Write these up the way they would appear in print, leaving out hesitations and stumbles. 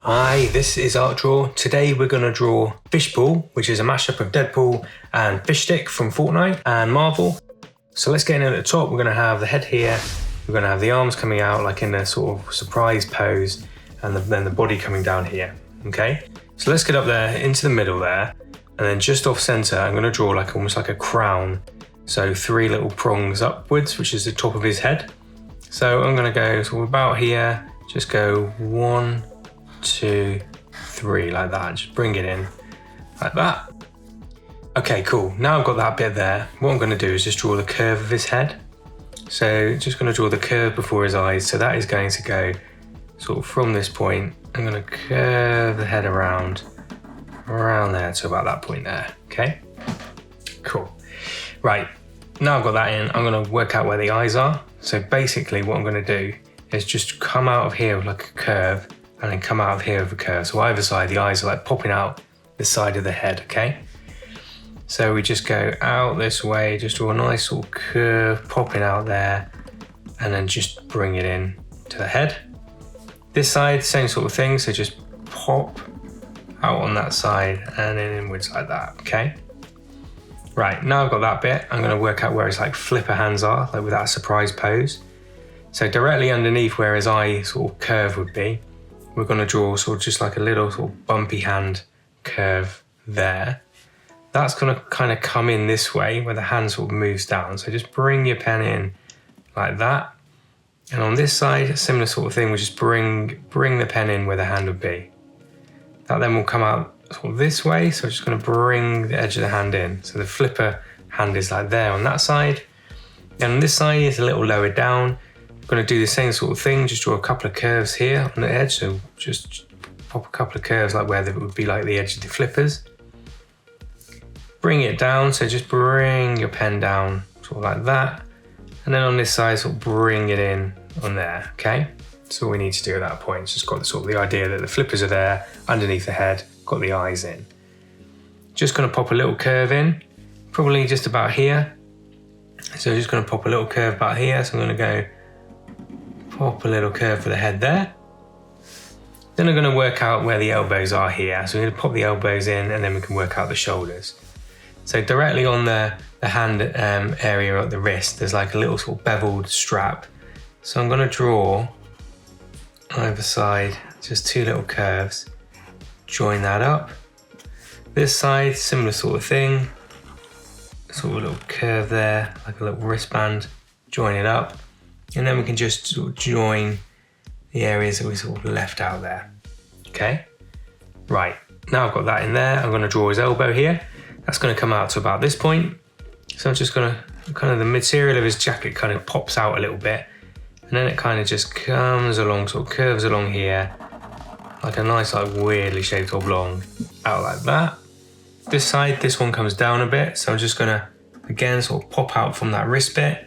Hi, this is Art Draw. Today we're going to draw Fishpool, which is a mashup of Deadpool and Fishstick from Fortnite and Marvel. So let's get in at the top. We're going to have the head here. We're going to have the arms coming out like in a sort of surprise pose, and then the body coming down here. Okay, so let's get up there into the middle there, and then just off center, I'm going to draw like almost like a crown. So 3 little prongs upwards, which is the top of his head. So I'm going to go sort of about here, just go 1, 2, 3 like that. Just bring it in like that. Okay, cool. Now I've got that bit there. What I'm going to do is just draw the curve of his head. So just going to draw the curve before his eyes. So that is going to go sort of from this point. I'm going to curve the head around there to about that point there. Okay, cool. Right, now I've got that in, I'm going to work out where the eyes are. So basically what I'm going to do is just come out of here with like a curve, and then come out of here with a curve. So either side, the eyes are like popping out the side of the head, okay? So we just go out this way, just draw a nice sort of curve popping out there, and then just bring it in to the head. This side, same sort of thing, so just pop out on that side and then inwards like that, okay? Right, now I've got that bit, I'm gonna work out where his like flipper hands are, like with that surprise pose. So directly underneath where his eye sort of curve would be, we're going to draw sort of just like a little sort of bumpy hand curve there. That's going to kind of come in this way where the hand sort of moves down. So just bring your pen in like that. And on this side, a similar sort of thing, we just bring the pen in where the hand would be. That then will come out sort of this way. So I'm just going to bring the edge of the hand in. So the flipper hand is like there on that side. And on this side, it's a little lower down. Going to do the same sort of thing, just draw a couple of curves here on the edge, so just pop a couple of curves like where it would be like the edge of the flippers. Bring it down, so just bring your pen down sort of like that, and then on this side sort of bring it in on there, okay? That's all we need to do at that point. It's just got sort of the idea that the flippers are there underneath the head, got the eyes in. Just going to pop a little curve in, probably just about here. So just going to pop a little curve about here, so I'm going to go pop a little curve for the head there. Then I'm going to work out where the elbows are here. So we're going to pop the elbows in, and then we can work out the shoulders. So directly on the hand area at the wrist, there's like a little sort of beveled strap. So I'm going to draw either side, just 2 little curves, join that up. This side, similar sort of thing, sort of a little curve there, like a little wristband, join it up. And then we can just sort of join the areas that we sort of left out there. Okay, right, now I've got that in there. I'm going to draw his elbow here. That's going to come out to about this point. So I'm just going to, kind of the material of his jacket kind of pops out a little bit. And then it kind of just comes along, sort of curves along here, like a nice like weirdly shaped oblong, out like that. This side, this one comes down a bit. So I'm just going to, again, sort of pop out from that wrist bit.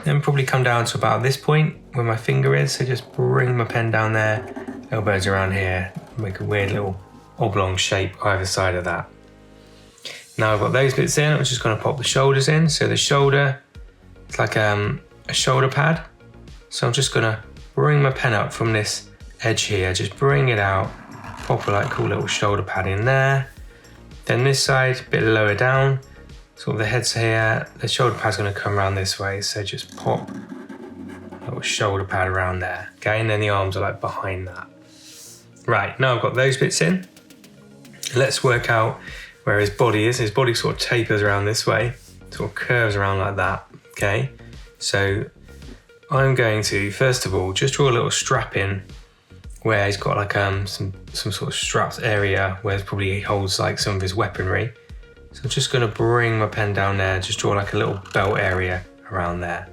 Then probably come down to about this point where my finger is. So just bring my pen down there, elbows around here, make a weird little oblong shape either side of that. Now I've got those bits in, I'm just going to pop the shoulders in. So the shoulder, it's like a shoulder pad. So I'm just going to bring my pen up from this edge here, just bring it out, pop a like cool little shoulder pad in there. Then this side, a bit lower down. Sort of the head's here, the shoulder pad's going to come around this way, so just pop a little shoulder pad around there, okay? And then the arms are like behind that. Right, now I've got those bits in. Let's work out where his body is. His body sort of tapers around this way, sort of curves around like that, okay? So I'm going to, first of all, just draw a little strap in where he's got like some sort of strapped area where probably he holds like some of his weaponry. So I'm just going to bring my pen down there, just draw like a little belt area around there.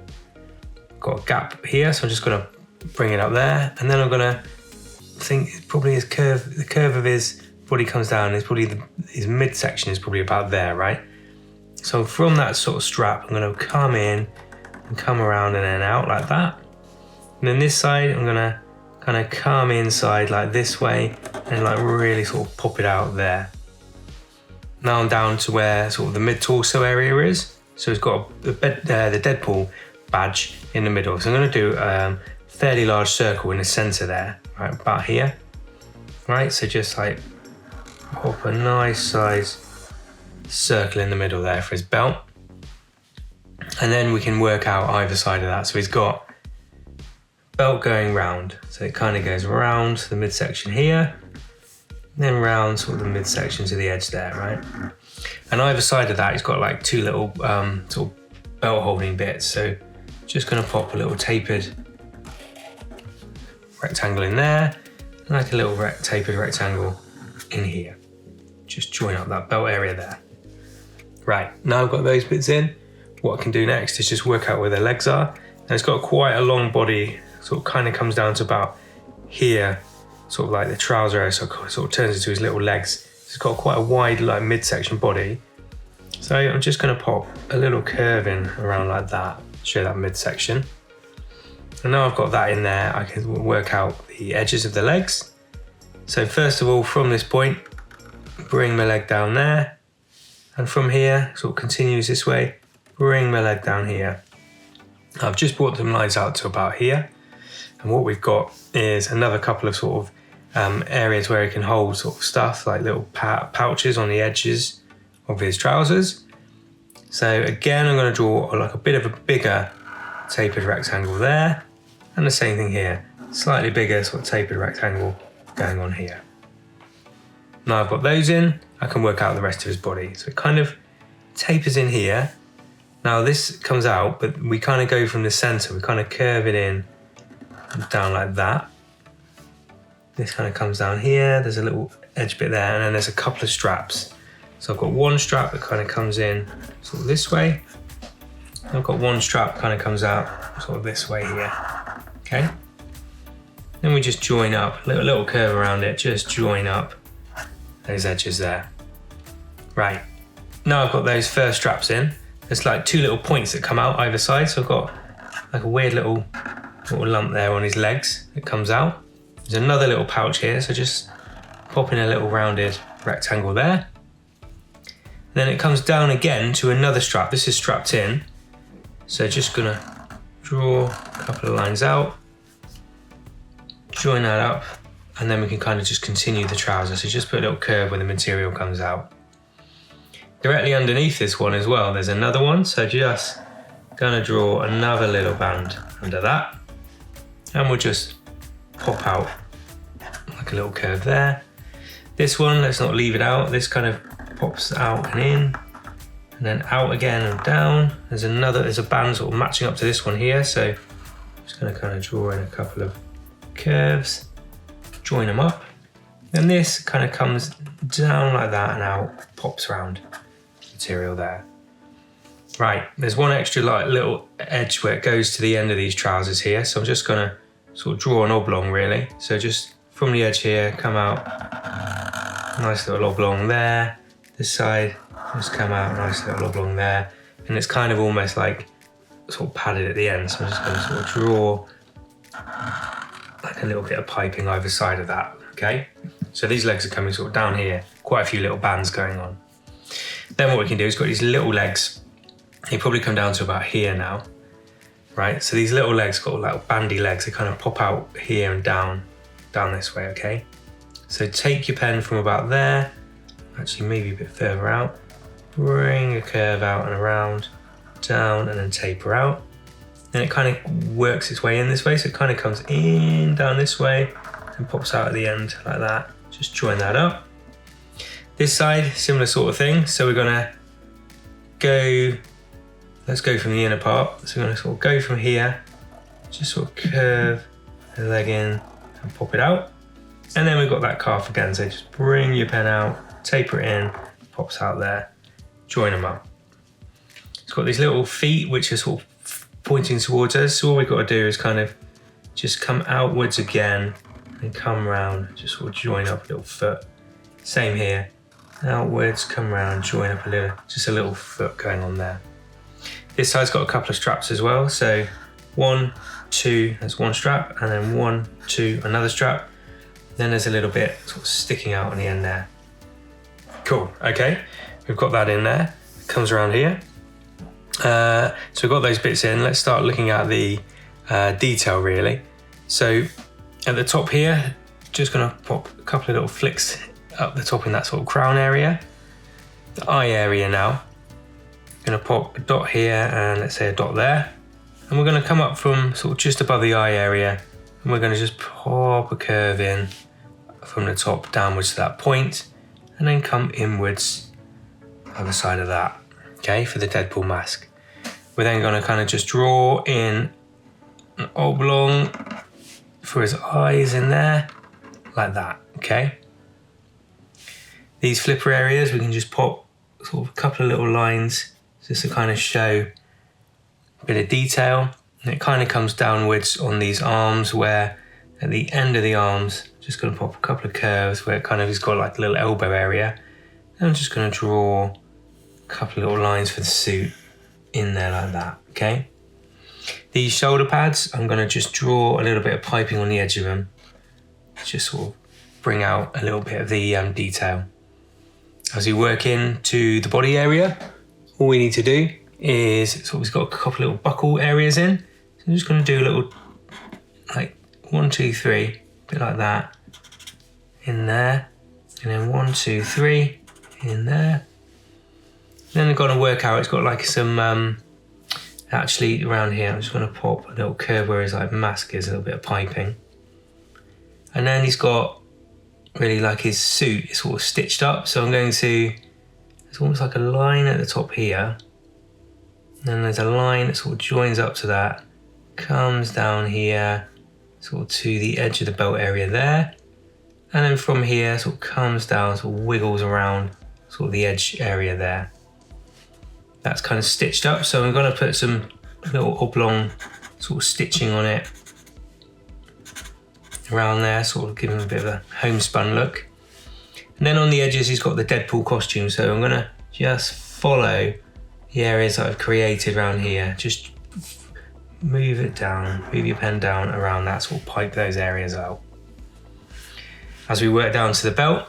Got a gap here, so I'm just going to bring it up there, and then I'm going to think probably his curve, the curve of his body comes down, is probably his midsection is probably about there, right? So from that sort of strap, I'm going to come in and come around and then out like that. And then this side, I'm going to kind of come inside like this way and like really sort of pop it out there. Now I'm down to where sort of the mid-torso area is. So it's got the Deadpool badge in the middle. So I'm going to do a fairly large circle in the center there, right about here. right? So just like pop a nice size circle in the middle there for his belt. And then we can work out either side of that. So he's got belt going round. So it kind of goes around the midsection here, then round sort of the midsection to the edge there, right? And either side of that, he's got like two little sort of belt holding bits. So just gonna pop a little tapered rectangle in there, and like a little tapered rectangle in here. Just join up that belt area there. Right, now I've got those bits in, what I can do next is just work out where the legs are. And it's got quite a long body, sort of kind of comes down to about here, sort of like the trouser area, so it sort of turns into his little legs. It's got quite a wide like midsection body. So I'm just gonna pop a little curve in around like that, show that midsection. And now I've got that in there, I can work out the edges of the legs. So first of all, from this point, bring my leg down there. And from here, sort of continues this way, bring my leg down here. I've just brought them lines out to about here. And what we've got is another couple of sort of areas where he can hold sort of stuff, like little pouches on the edges of his trousers. So again, I'm gonna draw like a bit of a bigger tapered rectangle there. And the same thing here, slightly bigger sort of tapered rectangle going on here. Now I've got those in, I can work out the rest of his body. So it kind of tapers in here. Now this comes out, but we kind of go from the center, we kind of curve it in and down like that. This kind of comes down here, there's a little edge bit there, and then there's a couple of straps. So I've got one strap that kind of comes in sort of this way. I've got one strap kind of comes out sort of this way here, okay? Then we just join up, a little curve around it, just join up those edges there. Right, now I've got those first straps in. There's like two little points that come out either side. So I've got like a weird little lump there on his legs that comes out. There's another little pouch here. So just pop in a little rounded rectangle there. Then it comes down again to another strap. This is strapped in. So just gonna draw a couple of lines out, join that up, and then we can kind of just continue the trouser. So just put a little curve where the material comes out. Directly underneath this one as well, there's another one. So just gonna draw another little band under that. And we'll just pop out like a little curve there. This one, let's not leave it out. This kind of pops out and in, and then out again and down. There's a band sort of matching up to this one here. So I'm just gonna kind of draw in a couple of curves, join them up. And this kind of comes down like that and out, pops around material there. Right, there's one extra like little edge where it goes to the end of these trousers here. So I'm just gonna sort of draw an oblong really. So just from the edge here, come out, nice little oblong there. This side, just come out, nice little oblong there. And it's kind of almost like sort of padded at the end. So I'm just gonna sort of draw like a little bit of piping either side of that, okay? So these legs are coming sort of down here, quite a few little bands going on. Then what we can do is got these little legs. They probably come down to about here now, right? So these little legs got like bandy legs. They kind of pop out here and down this way, okay? So take your pen from about there, actually maybe a bit further out, bring a curve out and around, down, and then taper out. Then it kind of works its way in this way. So it kind of comes in, down this way, and pops out at the end like that. Just join that up. This side, similar sort of thing. So we're gonna go, let's go from the inner part. So we're gonna sort of go from here, just sort of curve the leg in and pop it out. And then we've got that calf again. So just bring your pen out, taper it in, pops out there, join them up. It's got these little feet, which are sort of pointing towards us. So all we've got to do is kind of just come outwards again and come round, just sort of join up a little foot. Same here, outwards, come round, join up a little, just a little foot going on there. This side's got a couple of straps as well. So 1, 2, that's one strap, and then 1, 2, another strap. Then there's a little bit sort of sticking out on the end there. Cool, okay, we've got that in there. It comes around here. So we've got those bits in. Let's start looking at the detail really. So at the top here, just gonna pop a couple of little flicks up the top in that sort of crown area. The eye area now. Gonna pop a dot here and let's say a dot there. And we're gonna come up from sort of just above the eye area and we're gonna just pop a curve in from the top downwards to that point and then come inwards other side of that, okay, for the Deadpool mask. We're then gonna kind of just draw in an oblong for his eyes in there, like that, okay? These flipper areas, we can just pop sort of a couple of little lines just to kind of show a bit of detail. And it kind of comes downwards on these arms where at the end of the arms, just gonna pop a couple of curves where it kind of has got like a little elbow area. And I'm just gonna draw a couple of little lines for the suit in there like that, okay? These shoulder pads, I'm gonna just draw a little bit of piping on the edge of them. Just sort of bring out a little bit of the detail. As we work into the body area, all we need to do is, so we've got a couple little buckle areas in. So I'm just gonna do a little, like 1, 2, 3, a bit like that, in there. And then 1, 2, 3, in there. Then I've got to work out, it's got like some, actually around here, I'm just gonna pop a little curve where his like mask is, a little bit of piping. And then he's got really like his suit is sort of stitched up. So I'm going to, it's almost like a line at the top here. And then there's a line that sort of joins up to that, comes down here, sort of to the edge of the belt area there. And then from here, sort of comes down, sort of wiggles around sort of the edge area there. That's kind of stitched up. So I'm gonna put some little oblong sort of stitching on it around there, sort of give him a bit of a homespun look. And then on the edges, he's got the Deadpool costume. So I'm gonna just follow the areas that I've created around here. Just move it down, move your pen down around that, sort of pipe those areas out. As we work down to the belt,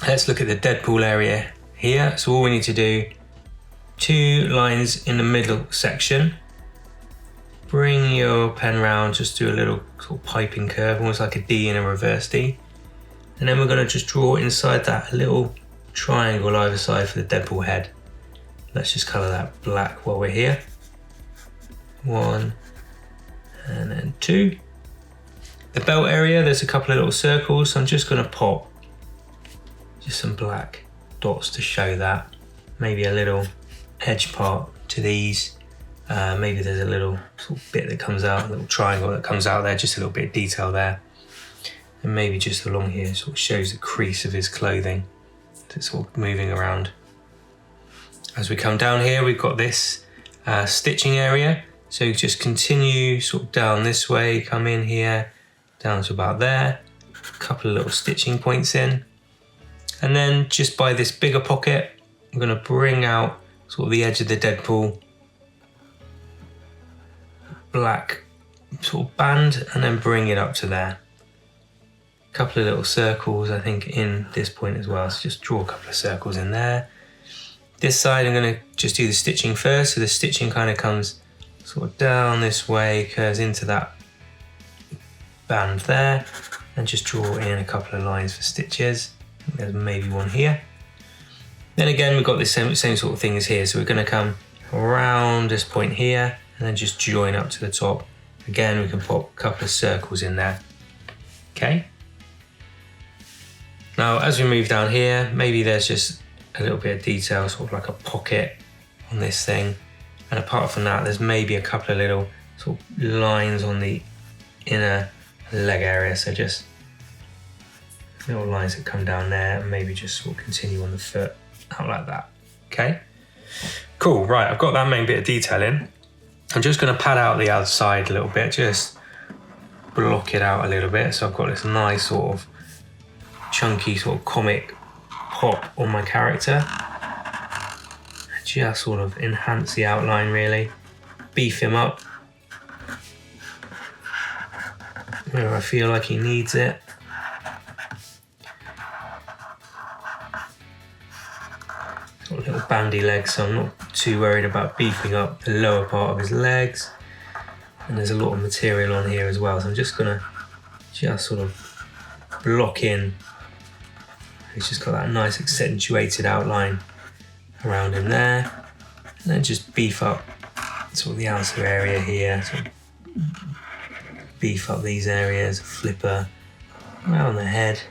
let's look at the Deadpool area here. So all we need to do, 2 lines in the middle section. Bring your pen round, just do a little sort of piping curve, almost like a D and a reverse D. And then we're gonna just draw inside that a little triangle either side for the Deadpool head. Let's just color that black while we're here. 1, and then 2. The belt area, there's a couple of little circles, so I'm just gonna pop just some black dots to show that. Maybe a little edge part to these. Maybe there's a little sort of bit that comes out, a little triangle that comes out there, just a little bit of detail there. And maybe just along here, sort of shows the crease of his clothing that's sort of moving around. As we come down here, we've got this stitching area. So just continue sort of down this way, come in here, down to about there, a couple of little stitching points in. And then just by this bigger pocket, I'm gonna bring out sort of the edge of the Deadpool black sort of band and then bring it up to there. A couple of little circles, I think, in this point as well. So just draw a couple of circles in there. This side, I'm gonna just do the stitching first. So the stitching kind of comes sort of down this way, curves into that band there, and just draw in a couple of lines for stitches. I think there's maybe one here. Then again, we've got the same sort of thing as here. So we're gonna come around this point here and then just join up to the top. Again, we can pop a couple of circles in there, okay? Now, as we move down here, maybe there's just a little bit of detail, sort of like a pocket on this thing. And apart from that, there's maybe a couple of little sort of lines on the inner leg area. So just little lines that come down there and maybe just sort of continue on the foot out like that, okay? Cool, right, I've got that main bit of detail in. I'm just gonna pad out the outside a little bit, just block it out a little bit. So I've got this nice sort of chunky sort of comic pop on my character. Just sort of enhance the outline really, beef him up where I feel like he needs it. Got little bandy legs, so I'm not too worried about beefing up the lower part of his legs. And there's a lot of material on here as well, so I'm just gonna just sort of block in. He's just got that nice accentuated outline around him there. And then just beef up sort of the outer area here. Sort of beef up these areas, flipper around the head.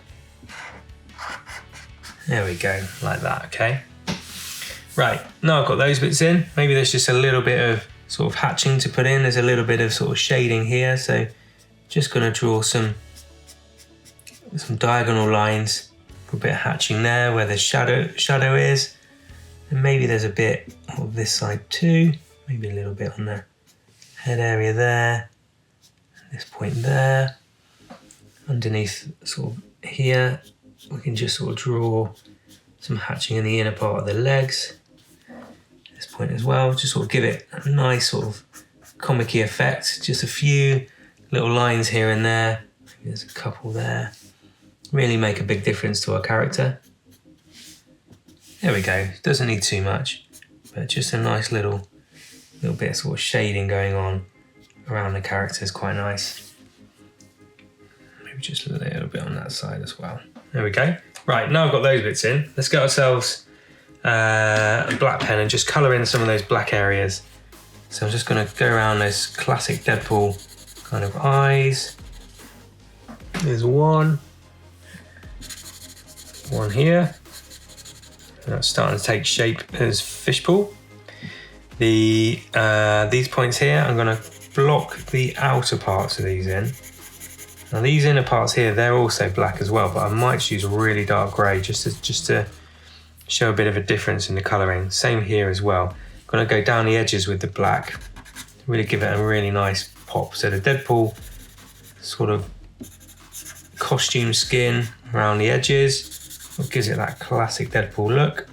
There we go, like that, okay? Right, now I've got those bits in. Maybe there's just a little bit of sort of hatching to put in. There's a little bit of sort of shading here, so just gonna draw some diagonal lines, put a bit of hatching there where the shadow is. And maybe there's a bit of this side too. Maybe a little bit on the head area there. This point there. Underneath sort of here, we can just sort of draw some hatching in the inner part of the legs. This point as well, just sort of give it a nice sort of comic-y effect. Just a few little lines here and there. Maybe there's a couple there. Really make a big difference to our character. There we go, doesn't need too much, but just a nice little bit of sort of shading going on around the character is quite nice. Maybe just a little bit on that side as well. There we go. Right, now I've got those bits in, let's get ourselves a black pen and just colour in some of those black areas. So I'm just going to go around those classic Deadpool kind of eyes. There's one here. That's starting to take shape as Fishpool. These points here, I'm going to block the outer parts of these in. Now these inner parts here, they're also black as well, but I might use a really dark grey just to show a bit of a difference in the colouring. Same here as well. I'm going to go down the edges with the black, really give it a really nice pop. So the Deadpool sort of costume skin around the edges, what gives it that classic Deadpool look.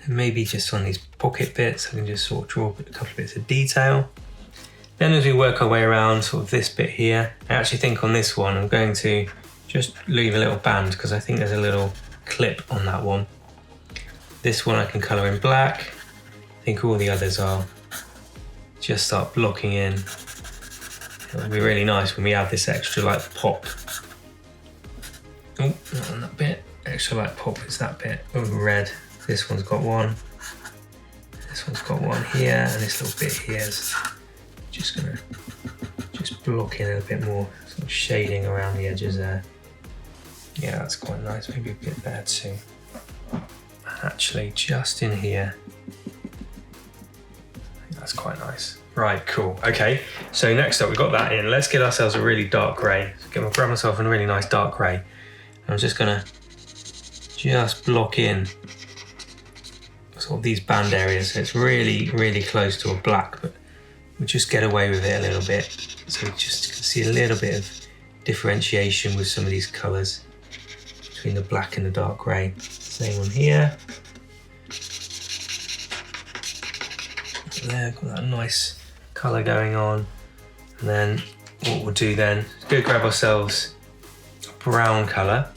And maybe just on these pocket bits, I can just sort of draw a couple of bits of detail. Then as we work our way around sort of this bit here, I actually think on this one, I'm going to just leave a little band because I think there's a little clip on that one. This one I can colour in black. I think all the others are just start blocking in. It'll be really nice when we add this extra light pop. Oh, not on that bit. Extra light pop is that bit. Oh, red. This one's got one. This one's got one here, and this little bit here is just gonna block in a bit more sort of shading around the edges there. Yeah, that's quite nice. Maybe a bit there too. Actually, just in here. That's quite nice. Right, cool. Okay, so next up we've got that in. Let's get ourselves a really dark grey. So grab myself a really nice dark grey. I'm just gonna just block in sort of these band areas. So it's really, really close to a black, but we just get away with it a little bit. So we just can see a little bit of differentiation with some of these colours between the black and the dark grey. Same one here. There, got that nice colour going on. And then what we'll do then is go grab ourselves a brown colour,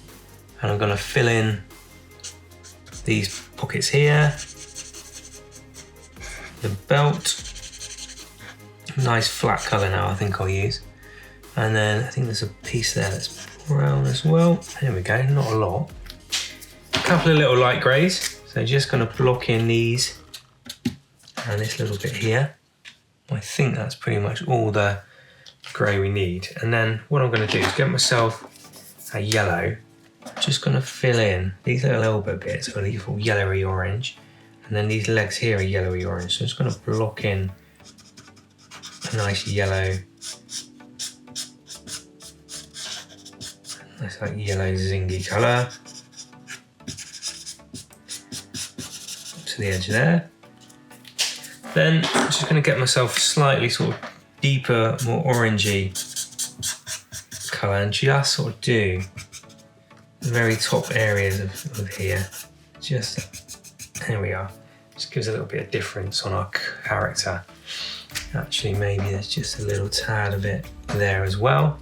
and I'm going to fill in these pockets here, the belt, nice flat colour now I think I'll use, and then I think there's a piece there that's brown as well. There we go, not a lot. A couple of little light greys, so just going to block in these and this little bit here. I think that's pretty much all the grey we need. And then what I'm going to do is get myself a yellow. Just going to fill in these little elbow bits are all yellowy orange, and then these legs here are yellowy orange. So I'm just going to block in a nice yellow, nice like yellow zingy colour to the edge there. Then I'm just going to get myself a slightly sort of deeper, more orangey colour and just sort of do the very top areas of here. Just, there we are. Just gives a little bit of difference on our character. Actually, maybe there's just a little tad of it there as well.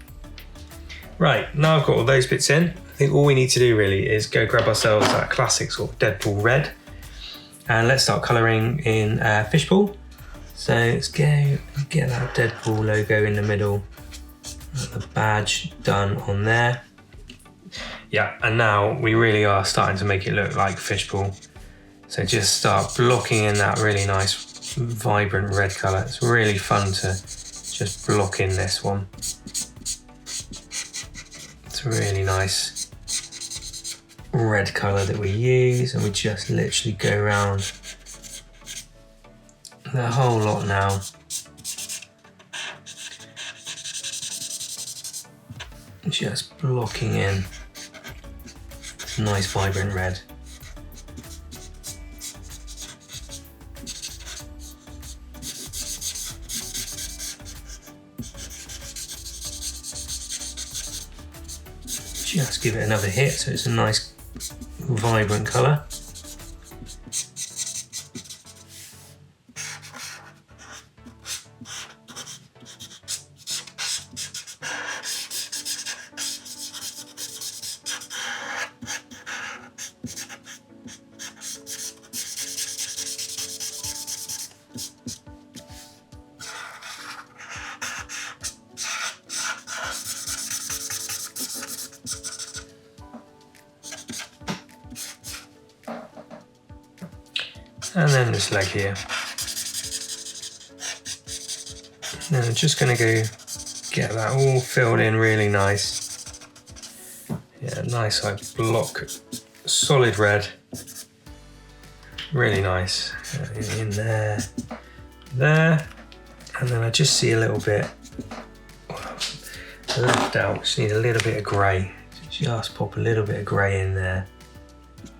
Right, now I've got all those bits in. I think all we need to do really is go grab ourselves that classic sort of Deadpool red. And let's start colouring in Fishpool. So let's go get that Deadpool logo in the middle. The badge done on there. Yeah, and now we really are starting to make it look like Fishpool. So just start blocking in that really nice, vibrant red colour. It's really fun to just block in this one. It's a really nice red colour that we use, and we just literally go around the whole lot now. Just blocking in nice vibrant red. Just give it another hit so it's a nice vibrant colour. And then this leg here. And I'm just going to go get that all filled in really nice. Yeah, nice like block, solid red. Really nice. In there, there. And then I just see a little bit left out. Just need a little bit of grey. Just pop a little bit of grey in there.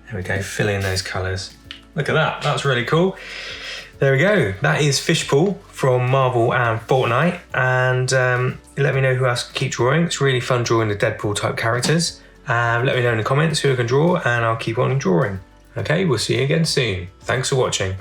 There we go, fill in those colours. Look at that, that's really cool. There we go, that is Fishpool from Marvel and Fortnite. And let me know who else can keep drawing. It's really fun drawing the Deadpool type characters. Let me know in the comments who I can draw and I'll keep on drawing. Okay, we'll see you again soon. Thanks for watching.